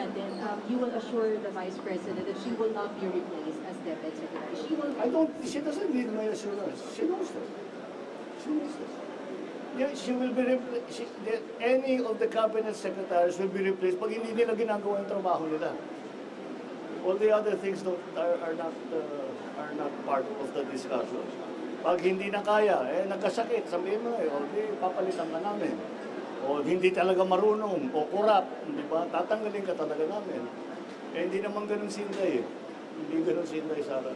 natin, you will assure the Vice President that she will not be replaced as Deputy Secretary. She doesn't need my assurance. She knows that. She knows that. Yeah, she will be replaced. Any of the cabinet secretaries will be replaced pag hindi nila ginagawa yung trabaho nila. All the other things are not part of the discussion. Pag hindi na kaya, nagkasakit, sabihin mo, papalitan na namin. O hindi talaga marunong, o kurap, di ba? Tatanggalin ka talaga namin. Hindi naman ganun sinday. Hindi ganun sinday, Sarah.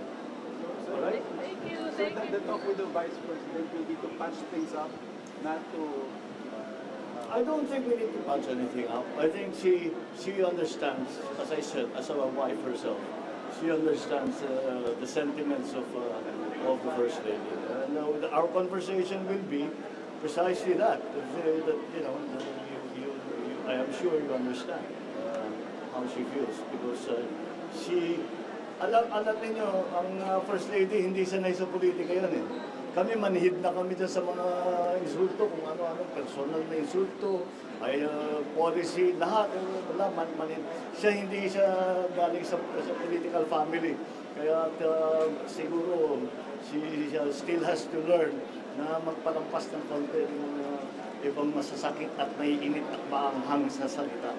Alright? Thank you. So the talk with the Vice President will be to patch things up, not to... I don't think we need to patch anything up. I think she understands, as I said, as a wife herself, she understands the sentiments of the First Lady. Our conversation will be precisely that. I am sure you understand how she feels because alam ninyo, ang First Lady hindi sanay sa politika yan eh. Kami manhid na kami dyan sa mga insulto, kung ano-ano, personal na insulto, ay policy, lahat. Wala, manhid. Hindi siya galing sa political family. Kaya siguro, she still has to learn na magpalampas ng konti ng ibang masasakit at naiinit at maanghang sa salita.